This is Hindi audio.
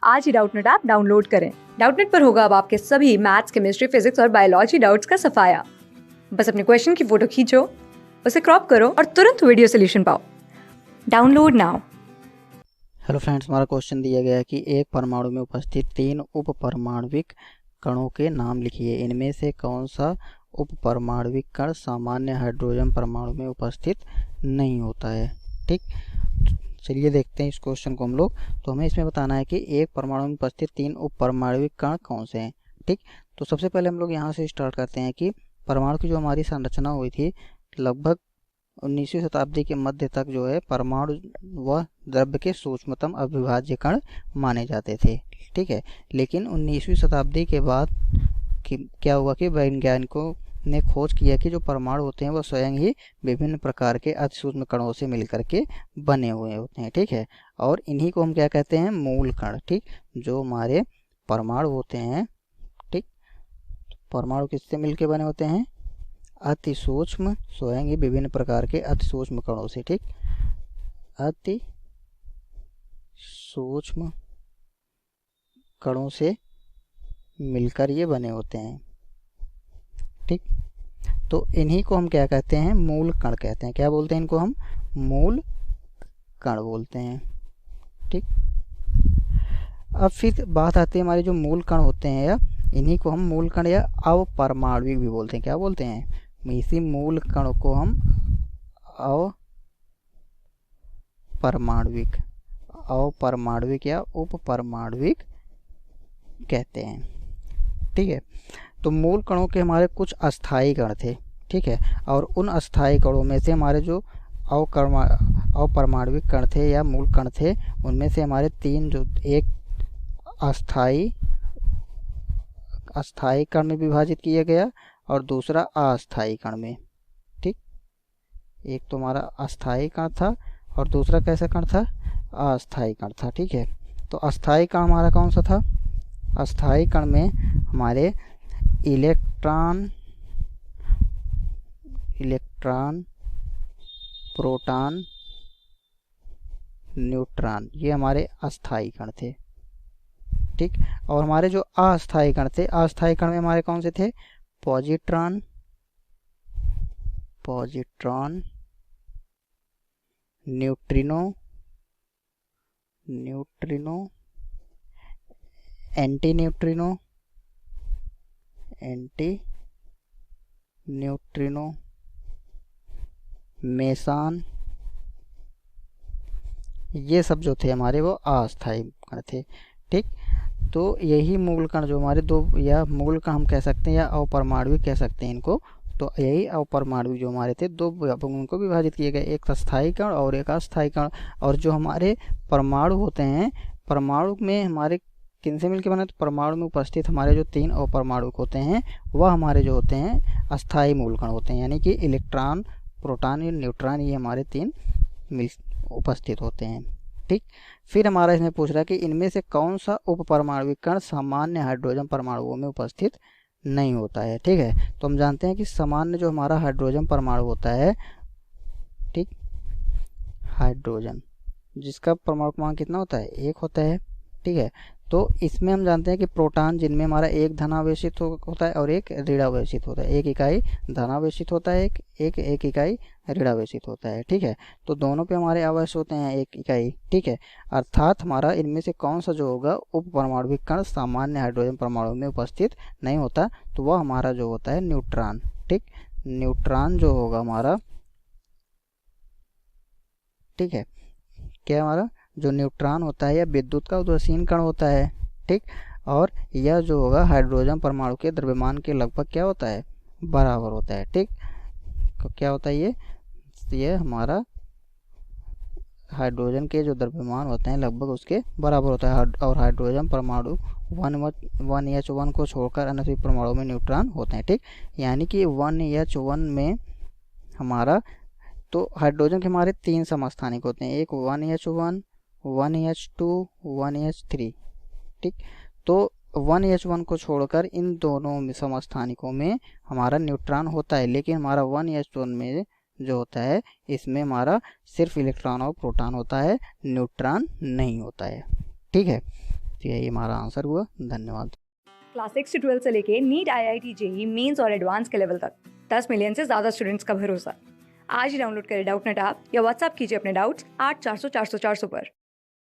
आज ही डाउटनेट ऐप डाउनलोड करें। डाउटनेट पर होगा अब आपके सभी मैथ्स, केमिस्ट्री, फिजिक्स और बायोलॉजी डाउट्स का सफाया। बस अपने क्वेश्चन की फोटो खींचो, उसे क्रॉप करो और तुरंत वीडियो सोल्यूशन पाओ। Download now. हेलो फ्रेंड्स, हमारा क्वेश्चन दिया गया है कि एक परमाणु में उपस्थित 3 उप परमाणविक कणों के नाम लिखिए। इनमें से कौन सा उप परमाणविक कण सामान्य हाइड्रोजन परमाणु में उपस्थित नहीं होता है। ठीक, चलिए देखते हैं इस क्वेश्चन को हम लोग। तो हमें इसमें बताना है कि एक परमाणु में उपस्थित 3 उप परमाणविक कण कौन से हैं। ठीक, तो सबसे पहले हम लोग यहाँ से स्टार्ट करते हैं कि परमाणु की जो हमारी संरचना हुई थी, लगभग 19वीं शताब्दी के मध्य तक जो है परमाणु व द्रव्य के सूक्ष्मतम अविभाज्य कण माने जाते थे। ठीक है, लेकिन 19वीं शताब्दी के बाद क्या हुआ कि वैज्ञानिकों ने खोज किया कि जो परमाणु होते हैं वो स्वयं ही विभिन्न प्रकार के अति सूक्ष्म कणों से मिलकर के बने हुए होते हैं। ठीक है, और इन्हीं को हम क्या कहते हैं, मूल कण। ठीक, जो हमारे परमाणु होते हैं, ठीक, परमाणु किससे मिलकर बने होते हैं, अति सूक्ष्म, स्वयं ही विभिन्न प्रकार के अति सूक्ष्म कणों से। ठीक, अति सूक्ष्म कणों से मिलकर ये बने होते हैं। ठीक, तो इन्हीं को हम क्या कहते हैं, मूल कण कहते हैं। क्या बोलते हैं इनको हम, मूल कण बोलते हैं। ठीक, अब फिर बात आती है हमारे जो मूल कण होते हैं, या इन्हीं को हम मूल कण या अवपरमाणविक भी बोलते हैं। क्या बोलते हैं, इसी मूल कण को हम अवपरमाणविक या उपपरमाणविक कहते हैं। ठीक है, तो मूल कणों के हमारे कुछ अस्थायी कण थे। ठीक है, और उन अस्थायी कणों में से हमारे जो अवपरमाणविक कण थे या मूल कण थे, उनमें से हमारे 3 जो, एक अस्थायी कण में विभाजित किया गया और दूसरा अस्थायी कण में। ठीक, एक तो हमारा अस्थायी कण था और दूसरा कैसा कण था, अस्थायी कण था। ठीक है, तो अस्थायी कण हमारा कौन सा था, अस्थायी कण में हमारे इलेक्ट्रॉन, प्रोटॉन, न्यूट्रॉन, ये हमारे अस्थायी कण थे। ठीक, और हमारे जो अस्थायी कण थे, अस्थायी कण में हमारे कौन से थे, positron, neutrino, anti neutrino, Mason, ये सब जो थे हमारे वो अस्थायी कण थे। ठीक, तो यही मूल कण जो हमारे दो, या मूल कण हम कह सकते हैं या अवपरमाणविक कह सकते हैं इनको। तो यही अवपरमाणविक जो हमारे थे, दो उनको विभाजित किए गए, एक स्थायी कण और एक अस्थायी कण। और जो हमारे परमाणु होते हैं, परमाणु में हमारे किन से मिलकर बने, तो परमाणु में उपस्थित हमारे जो 3 अवपरमाणु होते हैं वह हमारे जो होते हैं अस्थायी मूल कण होते हैं, यानी कि इलेक्ट्रॉन, प्रोटॉन और न्यूट्रॉन, ये हमारे 3 मिल उपस्थित होते हैं। ठीक, फिर हमारा इसमें पूछ रहा है कि इनमें से कौन सा उप परमाणविक कण सामान्य हाइड्रोजन परमाणुओं में उपस्थित नहीं होता है। ठीक है, तो हम जानते हैं कि सामान्य जो हमारा हाइड्रोजन परमाणु होता है, ठीक, हाइड्रोजन जिसका परमाणु क्रमांक कितना होता है, 1 होता है। ठीक है, तो इसमें हम जानते हैं कि प्रोटॉन, जिनमें हमारा एक धनावेशित होता है और एक ऋणावेशित होता है, एक इकाई धनावेशित होता है, एक इकाई ऋणावेशित होता है। ठीक है, तो दोनों पे हमारे अवश्य होते हैं 1 इकाई। ठीक है, अर्थात हमारा इनमें से कौन सा जो होगा उप परमाणविक कण सामान्य हाइड्रोजन परमाणु में उपस्थित नहीं होता, तो वह हमारा जो होता है न्यूट्रॉन। ठीक, न्यूट्रॉन जो होगा हमारा, ठीक है, क्या हमारा जो न्यूट्रॉन होता है यह विद्युत का उदासीन कण होता है। ठीक, और यह जो होगा हाइड्रोजन परमाणु के द्रव्यमान के लगभग क्या होता है, बराबर होता है। ठीक, तो क्या होता है ये हमारा हाइड्रोजन के जो द्रव्यमान होते हैं लगभग उसके बराबर होता है। और हाइड्रोजन परमाणु 1H1 को छोड़कर अन्य सभी परमाणु में न्यूट्रॉन होते हैं। ठीक, यानी कि 1H1 में हमारा, तो हाइड्रोजन के हमारे 3 समस्थानिक होते हैं, एक 1H1, 1H2, 1H3। ठीक, तो 1H1 को छोड़कर इन दोनों समस्थानिकों में हमारा न्यूट्रॉन होता है, लेकिन हमारा 1H1 में जो होता है इसमें हमारा सिर्फ इलेक्ट्रॉन और प्रोटॉन होता है, न्यूट्रॉन नहीं होता है। ठीक है, तो यही हमारा आंसर हुआ। धन्यवाद। क्लास 6 से 12 से लेके नीट, IIT, जेई मेंस और एडवांस के लेवल तक 10 मिलियन से ज्यादा स्टूडेंट्स का भरोसा। आज ही डाउनलोड करें डाउटनेट ऐप या व्हाट्सएप कीजिए अपने डाउट्स 8400 400 400 पर।